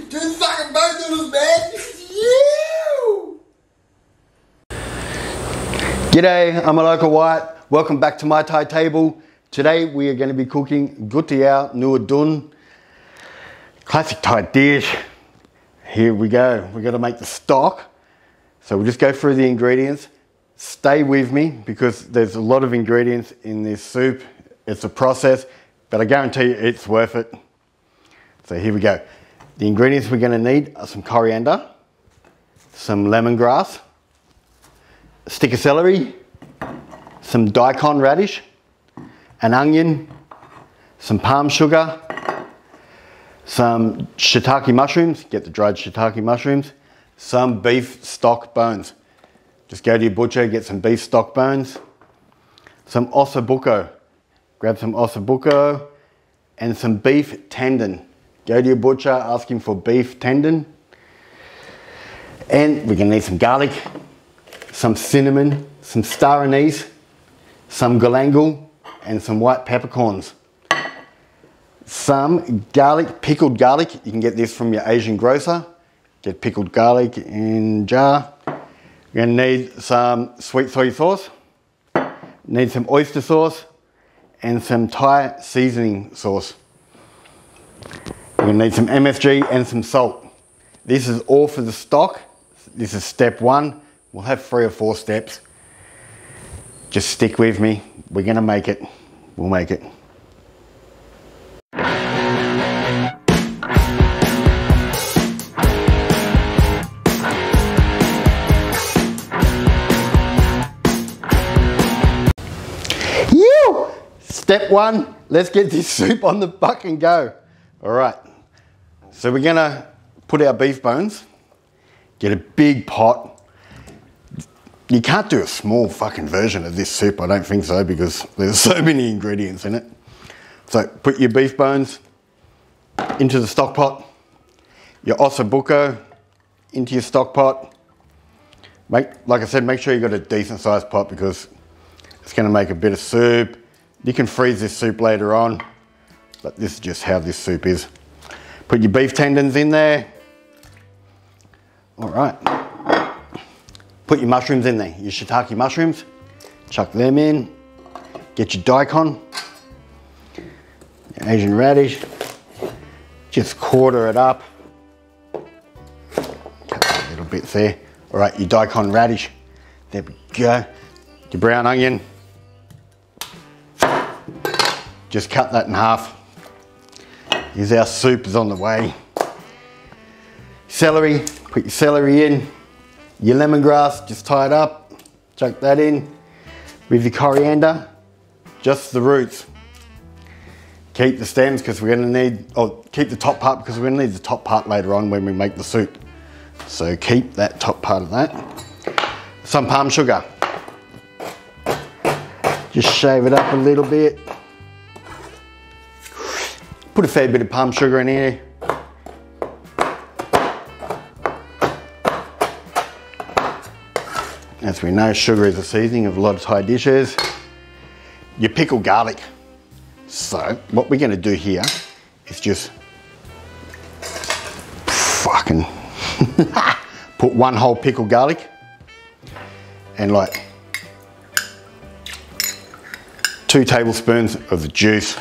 Just fucking boat noodles, man. G'day, I'm Aloka White. Welcome back to my Thai table. Today we are going to be cooking kuay-teow neua dun. Classic Thai dish. Here we go. We're going to make the stock. So we'll just go through the ingredients. Stay with me because there's a lot of ingredients in this soup. It's a process, but I guarantee you it's worth it. So here we go. The ingredients we're going to need are some coriander, some lemongrass, a stick of celery, some daikon radish, an onion, some palm sugar, some shiitake mushrooms, get the dried shiitake mushrooms, some beef stock bones. Just go to your butcher, get some beef stock bones, some ossobuco, grab some ossobuco, and some beef tendon. Go to your butcher, ask him for beef tendon. And we're gonna need some garlic, some cinnamon, some star anise, some galangal, and some white peppercorns. Some garlic, pickled garlic. You can get this from your Asian grocer. Get pickled garlic in a jar. You're gonna need some sweet soy sauce. Need some oyster sauce and some Thai seasoning sauce. You're gonna need some MSG and some salt. This is all for the stock. This is step one. We'll have 3 or 4 steps. Just stick with me. We're gonna make it. We'll make it. Step one, let's get this soup on the fucking go. All right, so we're gonna put our beef bones, get a big pot. You can't do a small fucking version of this soup, I don't think so, because there's so many ingredients in it. So put your beef bones into the stock pot, your ossobuco into your stock pot. Like I said, make sure you've got a decent sized pot because it's gonna make a bit of soup. You can freeze this soup later on, but this is just how this soup is. Put your beef tendons in there. All right. Put your mushrooms in there, your shiitake mushrooms. Chuck them in. Get your daikon, your Asian radish. Just quarter it up. Cut a little bit there. All right, your daikon radish. There we go. Your brown onion. Just cut that in half. Here's our soup is on the way. Celery, put your celery in. Your lemongrass, just tie it up. Chuck that in. With your coriander, just the roots. Keep the stems because we're gonna need, or keep the top part because we're gonna need the top part later on when we make the soup. So keep that top part of that. Some palm sugar. Just shave it up a little bit. Put a fair bit of palm sugar in here. As we know, sugar is a seasoning of a lot of Thai dishes. Your pickled garlic. So what we're gonna do here is just fucking put 1 whole pickled garlic and like 2 tablespoons of the juice.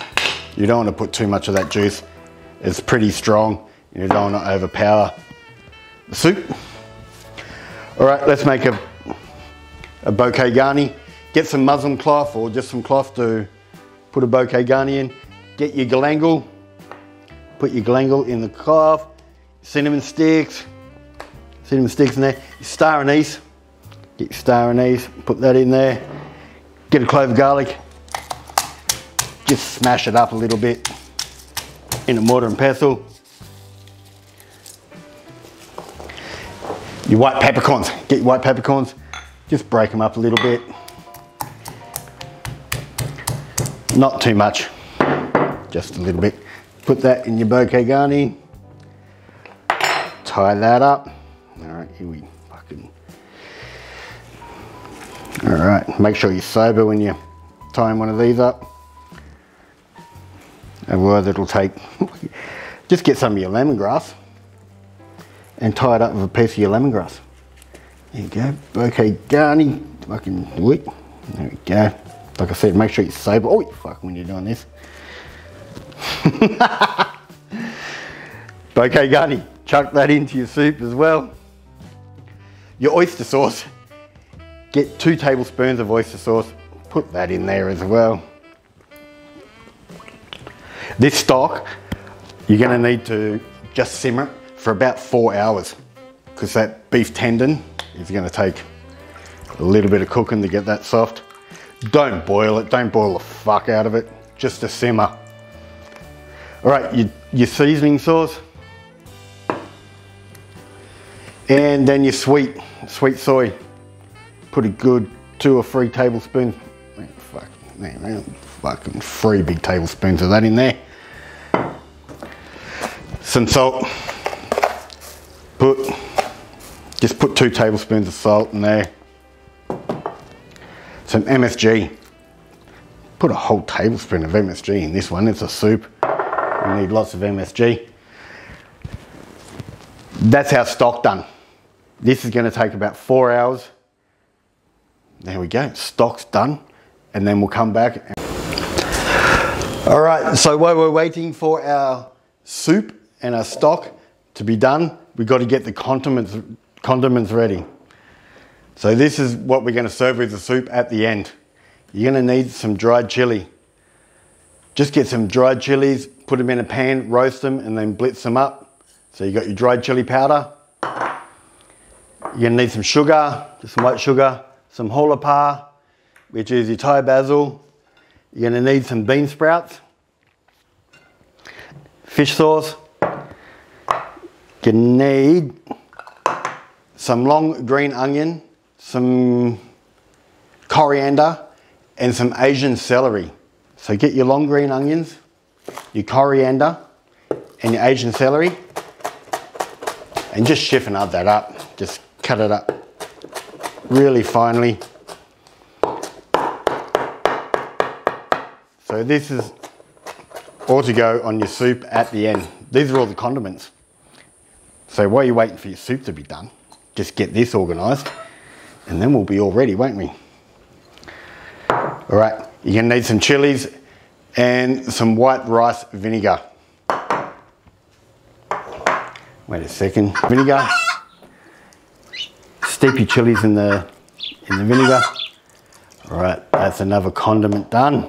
You don't want to put too much of that juice. It's pretty strong. You don't want to overpower the soup. All right, let's make a bouquet garni. Get some muslin cloth or just some cloth to put a bouquet garni in. Get your galangal. Put your galangal in the cloth. Cinnamon sticks in there. Your star anise. Get your star anise, put that in there. Get a clove of garlic. Just smash it up a little bit in a mortar and pestle. Your white peppercorns, get your white peppercorns, just break them up a little bit. Not too much, just a little bit. Put that in your bouquet garni. Tie that up. All right, here we fucking. All right, make sure you're sober when you're tying one of these up. Otherwise it'll take, just get some of your lemongrass and tie it up with a piece of your lemongrass. There you go. Okay, Garni, fucking wheat. There we go. Like I said, make sure you sober. Oh, fuck, when you're doing this. Okay, Garni, chuck that into your soup as well. Your oyster sauce. Get 2 tablespoons of oyster sauce. Put that in there as well. This stock, you're going to need to just simmer it for about 4 hours, because that beef tendon is going to take a little bit of cooking to get that soft. Don't boil it, don't boil the fuck out of it, just a simmer. All right, your seasoning sauce, and then your sweet soy. Put a good 2 or 3 tablespoons, fucking 3 big tablespoons of that in there. Some salt. Just put 2 tablespoons of salt in there. Some MSG. Put a whole tablespoon of MSG in this one. It's a soup. You need lots of MSG. That's our stock done. This is going to take about 4 hours. There we go. Stock's done. And then we'll come back. All right. So while we're waiting for our soup and our stock to be done, we've got to get the condiments ready. So this is what we're going to serve with the soup at the end. You're going to need some dried chili. Just get some dried chilies, put them in a pan, roast them, and then blitz them up. So you got your dried chili powder. You're going to need some sugar, just some white sugar, some holapa, which is your Thai basil. You're going to need some bean sprouts, fish sauce. You need some long green onion, some coriander, and some Asian celery. So get your long green onions, your coriander, and your Asian celery, and just chiffonade that up. Just cut it up really finely. So this is all to go on your soup at the end. These are all the condiments. So while you're waiting for your soup to be done, just get this organised, and then we'll be all ready, won't we? All right, you're going to need some chilies and some white rice vinegar. Wait a second. Vinegar. Steep your chilies in the vinegar. All right, that's another condiment done.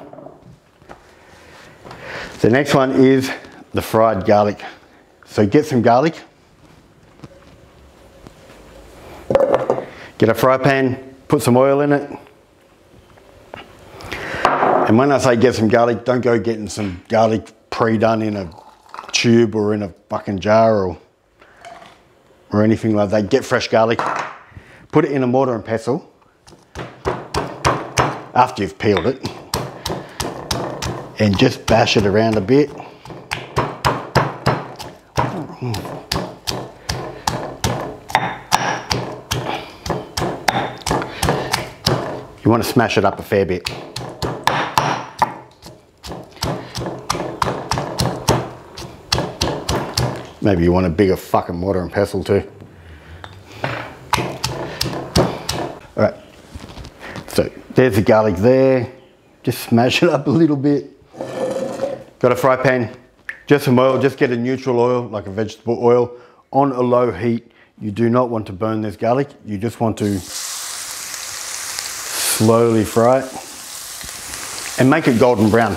The next one is the fried garlic. So get some garlic. Get a fry pan, put some oil in it. And when I say get some garlic, don't go getting some garlic pre-done in a tube or in a fucking jar or anything like that. Get fresh garlic, put it in a mortar and pestle after you've peeled it, and just bash it around a bit. You want to smash it up a fair bit. Maybe you want a bigger fucking mortar and pestle too. Alright, so there's the garlic there. Just smash it up a little bit. Got a fry pan, just some oil, just get a neutral oil, like a vegetable oil, on a low heat. You do not want to burn this garlic. You just want to slowly fry it and make it golden brown.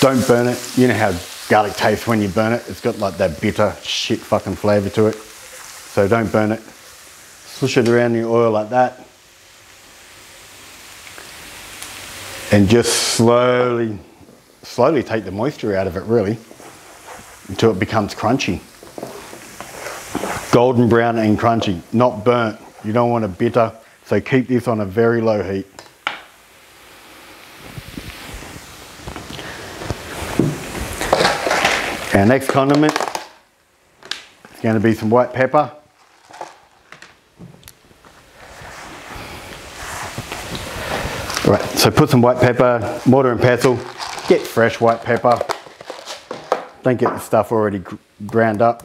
Don't burn it. You know how garlic tastes when you burn it. It's got like that bitter shit fucking flavour to it. So don't burn it. Swish it around the oil like that. And just slowly take the moisture out of it really until it becomes crunchy. Golden brown and crunchy, not burnt. You don't want it bitter. So keep this on a very low heat. Our next condiment is going to be some white pepper. All right, so put some white pepper, mortar and pestle, get fresh white pepper. Don't get the stuff already ground up.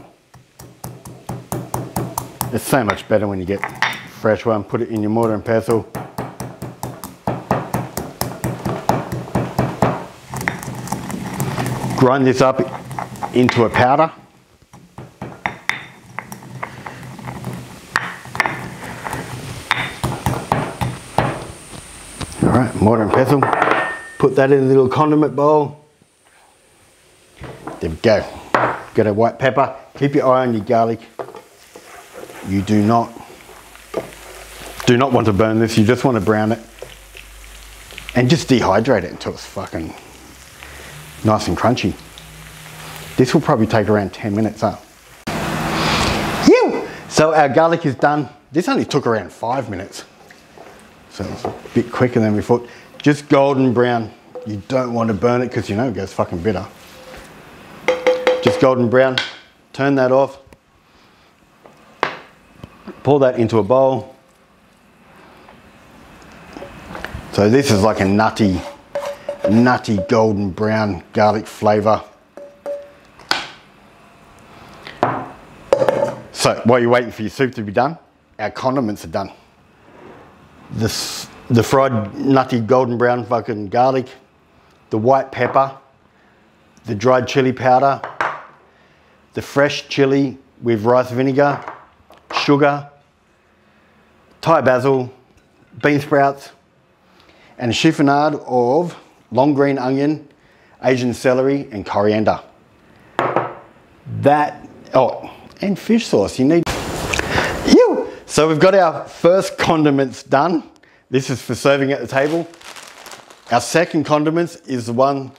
It's so much better when you get fresh one. Put it in your mortar and pestle. Grind this up into a powder. All right, mortar and pestle. Put that in a little condiment bowl. There we go. Got a white pepper. Keep your eye on your garlic. You do not want to burn this. You just want to brown it. And just dehydrate it until it's fucking nice and crunchy. This will probably take around 10 minutes up. So our garlic is done. This only took around 5 minutes. So it's a bit quicker than we thought. Just golden brown. You don't want to burn it because you know it goes fucking bitter. Just golden brown. Turn that off. Pour that into a bowl. So this is like a nutty golden brown garlic flavour. So while you're waiting for your soup to be done, our condiments are done. The fried nutty golden brown fucking garlic, the white pepper, the dried chili powder, the fresh chili with rice vinegar, sugar, Thai basil, bean sprouts, and a chiffonade of long green onion, Asian celery, and coriander. And fish sauce. You need. So we've got our first condiments done. This is for serving at the table. Our second condiments is the one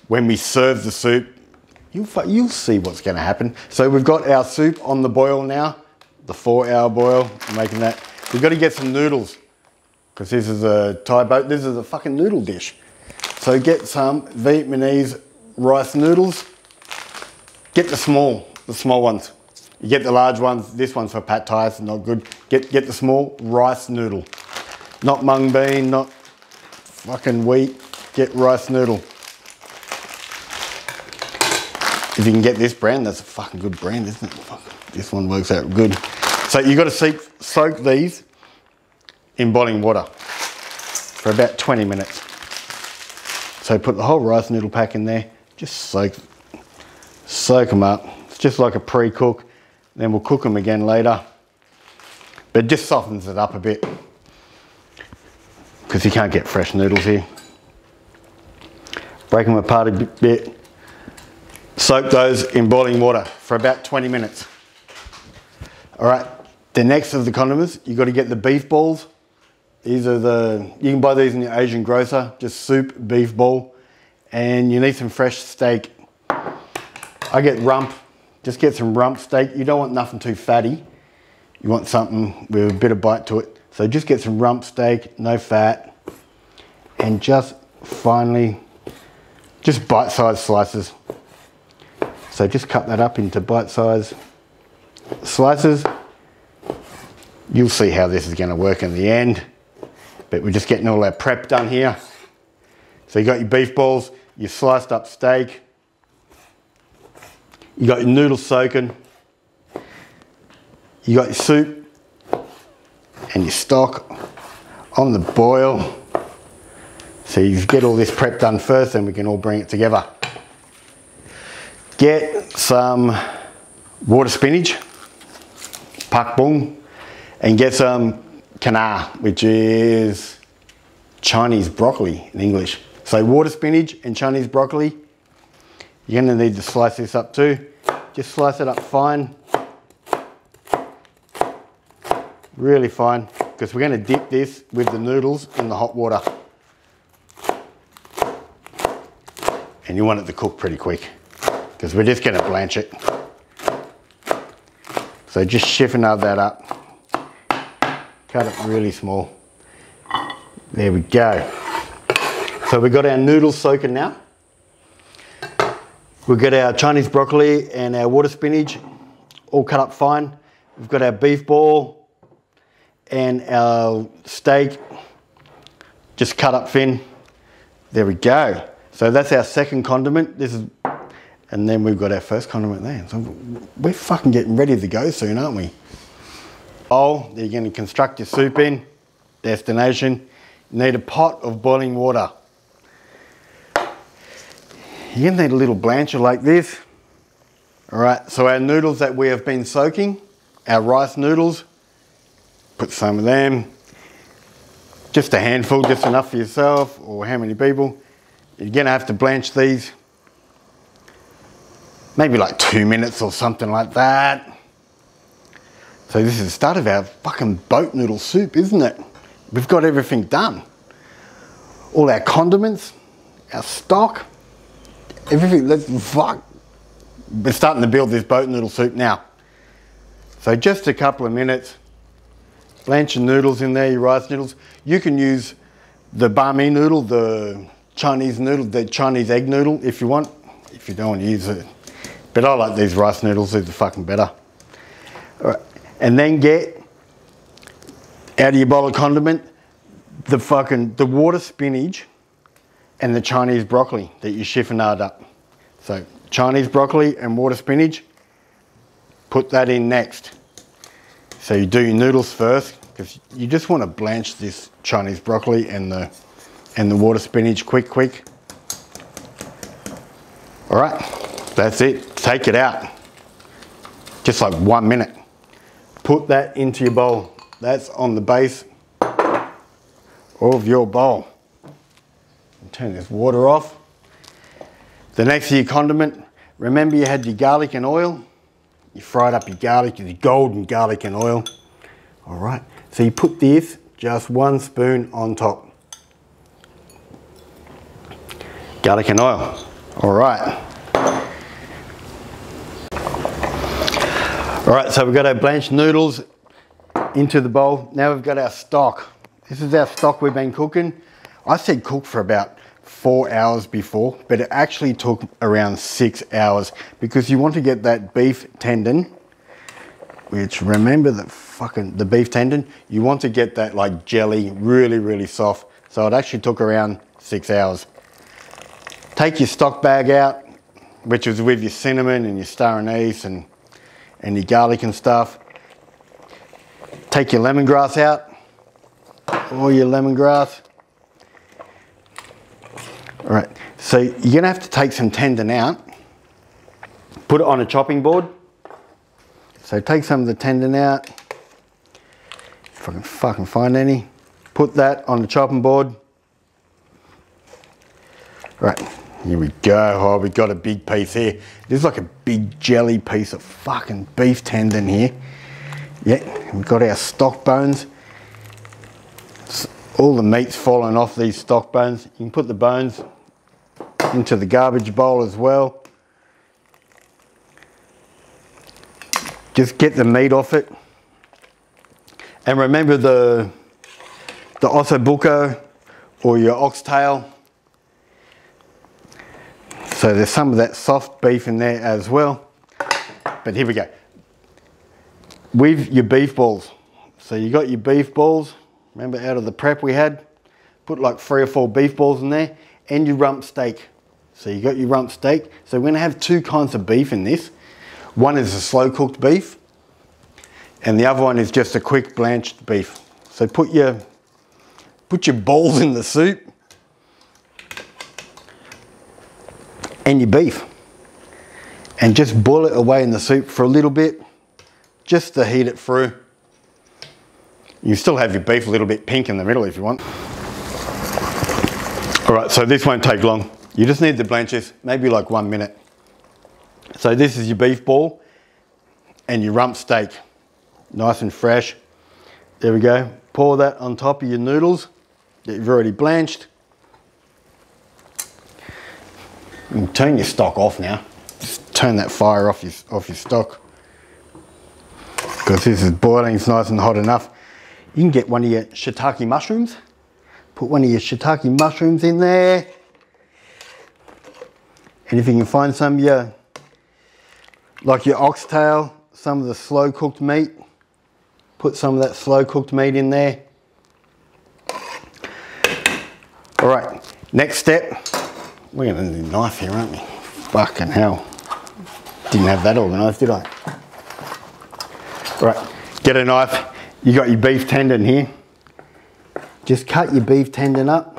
when we serve the soup. You'll see what's going to happen. So we've got our soup on the boil now, the 4-hour boil. I'm making that. We've got to get some noodles because this is a Thai boat. This is a fucking noodle dish. So get some Vietnamese rice noodles. Get the small ones. You get the large ones. This one's for pad thai, it's not good. Get the small rice noodle. Not mung bean, not fucking wheat. Get rice noodle. If you can get this brand, that's a fucking good brand, isn't it? Fuck, this one works out good. So you got to soak these in boiling water for about 20 minutes. So put the whole rice noodle pack in there. Just soak them up. It's just like a pre-cook. Then we'll cook them again later. But it just softens it up a bit because you can't get fresh noodles here. Break them apart a bit. Soak those in boiling water for about 20 minutes. All right, the next of the condiments, you've got to get the beef balls. These are you can buy these in the Asian grocer, just soup, beef ball. And you need some fresh steak. I get rump, just get some rump steak. You don't want nothing too fatty. You want something with a bit of bite to it. So just get some rump steak, no fat. And just finally, just bite-sized slices. So just cut that up into bite-sized slices. You'll see how this is going to work in the end. But we're just getting all our prep done here. So you got your beef balls, your sliced up steak. You got your noodles soaking. You got your soup and your stock on the boil. So you get all this prep done first, then we can all bring it together. Get some water spinach, pak bung, and get some kana, which is Chinese broccoli in English. So water spinach and Chinese broccoli. You're going to need to slice this up too. Just slice it up fine. Really fine, because we're going to dip this with the noodles in the hot water. And you want it to cook pretty quick, because we're just going to blanch it. So just chiffonade that up. Cut it really small. There we go. So we've got our noodles soaking now. We've got our Chinese broccoli and our water spinach all cut up fine. We've got our beef ball and our steak just cut up thin. There we go. So that's our second condiment. This is And then we've got our first condiment there. So we're fucking getting ready to go soon, aren't we? Bowl that you're going to construct your soup in. Destination. You need a pot of boiling water. You're going to need a little blancher like this. Alright, so our noodles that we have been soaking, our rice noodles, put some of them. Just a handful, just enough for yourself or how many people. You're going to have to blanch these. Maybe like 2 minutes or something like that. So this is the start of our fucking boat noodle soup, isn't it? We've got everything done. All our condiments, our stock, everything. We're starting to build this boat noodle soup now. So just a couple of minutes. Blanch your noodles in there, your rice noodles. You can use the banh noodle, the Chinese noodle, the Chinese egg noodle if you want. If you don't want to use it. But I like these rice noodles, these are fucking better. All right. And then get out of your bowl of condiment the water spinach and the Chinese broccoli that you chiffonade up. So Chinese broccoli and water spinach, put that in next. So you do your noodles first because you just want to blanch this Chinese broccoli and the water spinach quick. All right, that's it. Take it out. Just like 1 minute. Put that into your bowl. That's on the base of your bowl. Turn this water off. The next to your condiment, remember you had your garlic and oil. You fried up your garlic, your golden garlic and oil. All right, so you put this, just 1 spoon on top. Garlic and oil, all right. All right, so we've got our blanched noodles into the bowl. Now we've got our stock. This is our stock we've been cooking. I said cook for about 4 hours before, but it actually took around 6 hours because you want to get that beef tendon, which remember the beef tendon, you want to get that like jelly really soft. So it actually took around 6 hours. Take your stock bag out, which is with your cinnamon and your star anise and your garlic and stuff. Take your lemongrass out, all your lemongrass. All right, so you're gonna have to take some tendon out, put it on a chopping board. So take some of the tendon out, if I can fucking find any. Put that on the chopping board. All right, here we go. Oh, we got a big piece here. This is like a big jelly piece of fucking beef tendon here. Yeah, we've got our stock bones. All the meat's falling off these stock bones. You can put the bones into the garbage bowl as well. Just get the meat off it. And remember the ossobuco or your oxtail. So there's some of that soft beef in there as well. But here we go. With your beef balls. So you got your beef balls. Remember out of the prep we had? Put like 3 or 4 beef balls in there. And your rump steak. So you got your rump steak. So we're going to have 2 kinds of beef in this. One is a slow cooked beef. And the other one is just a quick blanched beef. So put your balls in the soup. And your beef. And just boil it away in the soup for a little bit. Just to heat it through. You still have your beef a little bit pink in the middle if you want. All right, so this won't take long. You just need to blanch this, maybe like 1 minute. So this is your beef ball and your rump steak. Nice and fresh. There we go. Pour that on top of your noodles that you've already blanched. You can turn your stock off now. Just turn that fire off your stock. Because this is boiling, it's nice and hot enough. You can get one of your shiitake mushrooms. Put one of your shiitake mushrooms in there. And if you can find some of your, like your oxtail, some of the slow cooked meat, put some of that slow cooked meat in there. All right, next step. We're gonna need a knife here, aren't we? Fucking hell. Didn't have that organised, did I? Right, get a knife. You got your beef tendon here. Just cut your beef tendon up.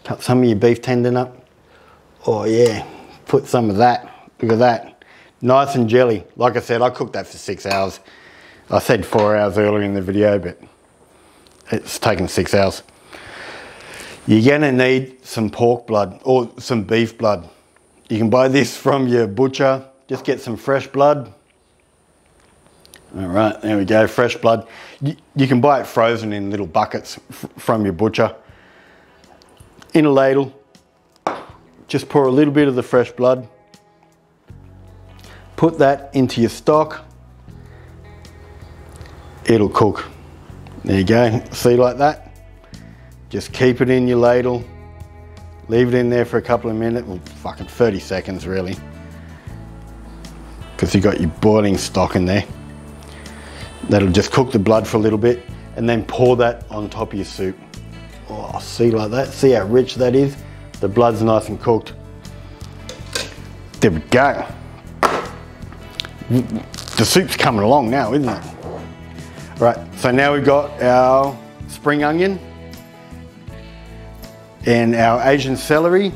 Cut some of your beef tendon up. Oh yeah, put some of that. Look at that. Nice and jelly. Like I said, I cooked that for 6 hours. I said 4 hours earlier in the video, but it's taken 6 hours. You're gonna need some pork blood or some beef blood. You can buy this from your butcher. Just get some fresh blood. All right, there we go, fresh blood. You can buy it frozen in little buckets from your butcher. In a ladle, just pour a little bit of the fresh blood. Put that into your stock. It'll cook. There you go, see, like that? Just keep it in your ladle. Leave it in there for a couple of minutes, well, fucking 30 seconds really. Because you got your boiling stock in there. That'll just cook the blood for a little bit and then pour that on top of your soup. Oh, see, like that? See how rich that is? The blood's nice and cooked. There we go. The soup's coming along now, isn't it? Right, so now we've got our spring onion and our Asian celery.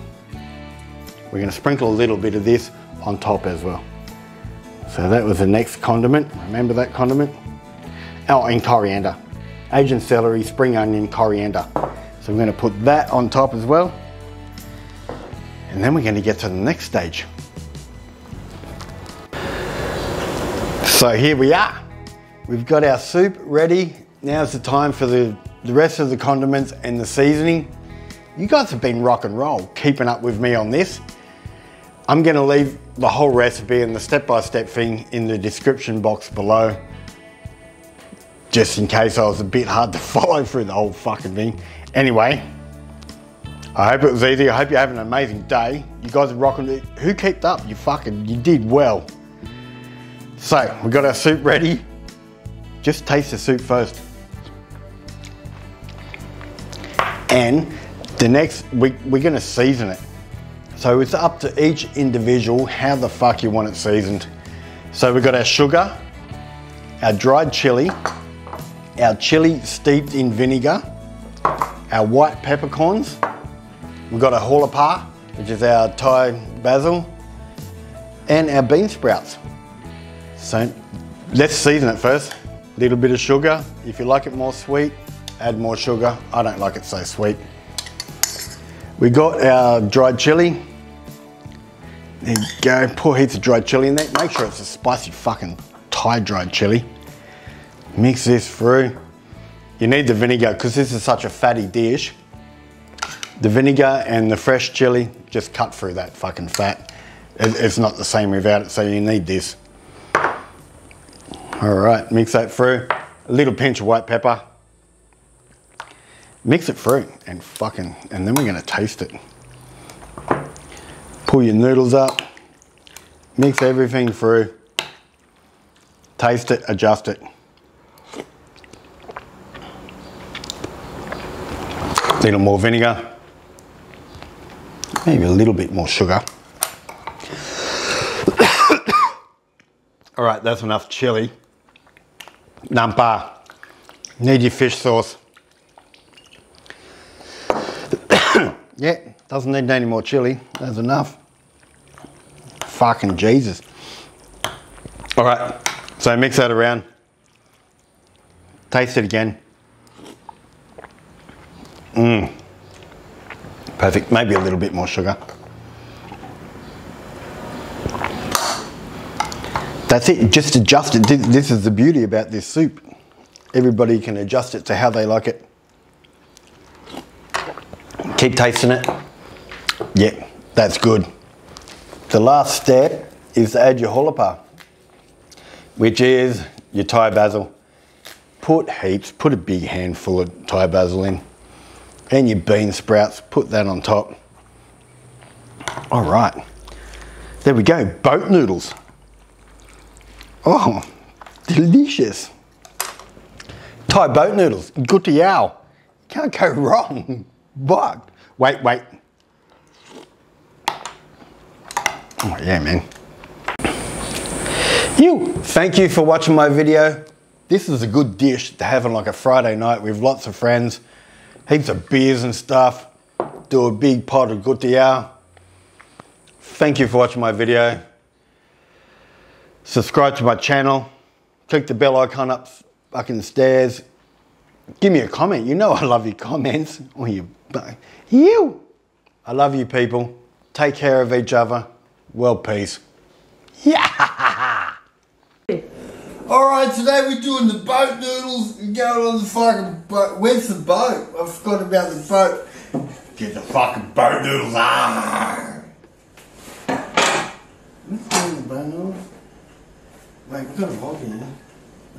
We're going to sprinkle a little bit of this on top as well. So that was the next condiment. Remember that condiment? Oh, and coriander. Asian celery, spring onion, coriander. So I'm going to put that on top as well. And then we're going to get to the next stage. So here we are. We've got our soup ready. Now's the time for the rest of the condiments and the seasoning. You guys have been rock and roll, keeping up with me on this. I'm going to leave the whole recipe and the step-by-step thing in the description box below. Just in case I was a bit hard to follow through the whole fucking thing. Anyway, I hope it was easy. I hope you're having an amazing day. You guys are rocking it. Who kept up? You did well. So, we got our soup ready. Just taste the soup first. And the next, we're gonna season it. So it's up to each individual how the fuck you want it seasoned. So we've got our sugar, our dried chili, our chili steeped in vinegar, our white peppercorns, we've got a jalapa, which is our Thai basil, and our bean sprouts. So let's season it first. A little bit of sugar. If you like it more sweet, add more sugar. I don't like it so sweet. We got our dried chili. There you go, pour heaps of dried chili in there. Make sure it's a spicy fucking Thai dried chili. Mix this through. You need the vinegar because this is such a fatty dish. The vinegar and the fresh chili just cut through that fucking fat. It's not the same without it, so you need this. All right, mix that through. A little pinch of white pepper. Mix it through and then we're gonna taste it. Pull your noodles up, mix everything through, taste it, adjust it. A little more vinegar, maybe a little bit more sugar. All right, that's enough chili. Nampa, need your fish sauce. Yeah, doesn't need any more chili, that's enough. Fucking Jesus. All right, so mix that around. Taste it again. Perfect, maybe a little bit more sugar. That's it, just adjust it. This is the beauty about this soup. Everybody can adjust it to how they like it. Keep tasting it. Yeah, that's good. The last step is to add your jalapa, which is your Thai basil. Put heaps, put a big handful of Thai basil in. And your bean sprouts, put that on top. All right, there we go, boat noodles. Oh, delicious. Thai boat noodles, kuay-teow. Can't go wrong. But, wait. Oh yeah, man. Thank you for watching my video. This is a good dish to have on like a Friday night with lots of friends, heaps of beers and stuff. Do a big pot of kuay-teow. Thank you for watching my video. Subscribe to my channel. Click the bell icon up in the stairs. Give me a comment. You know I love your comments. Or I love you people. Take care of each other. World peace. Yeah. Alright, today we're doing the boat noodles. We're going on the fucking boat. Where's the boat? I forgot about the boat. Get the fucking boat noodles. Ah. What's doing the boat noodles? Wait, we've got a log in here.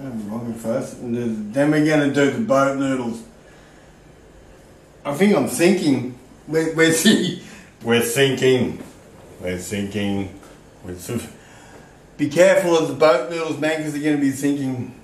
I'm logging first. And then we're going to do the boat noodles. I think I'm sinking. We're sinking. We're sinking. We're sinking. Be careful of the boat noodles, man, because they're going to be sinking.